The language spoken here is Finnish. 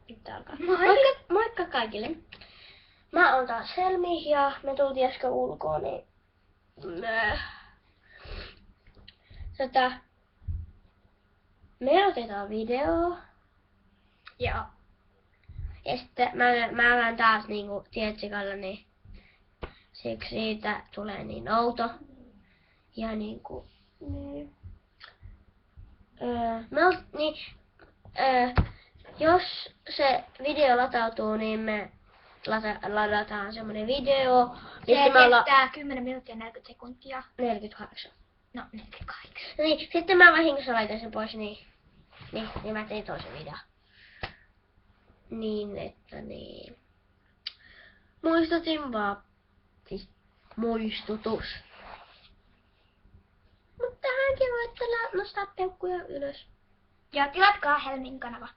Nyt alkaa. Moikka kaikille. Mä oon taas Helmi ja me tultiin äsken ulkoon, niin me otetaan video. Joo. Ja sitten mä alan taas niinku tietsikalla, niin siksi siitä tulee niin outo. Ja niinku jos se video latautuu, niin me ladataan semmonen video. Se kestää 10 minuuttia 40 sekuntia. 48. No 48. Niin, sitten mä vahingossa laitan sen pois, niin mä tein toisen videon. Niin, että niin. Muistutin vaan. Siis muistutus. Mutta tähänkin voitte nostaa peukkuja ylös. Ja tilatkaa Helmin kanava.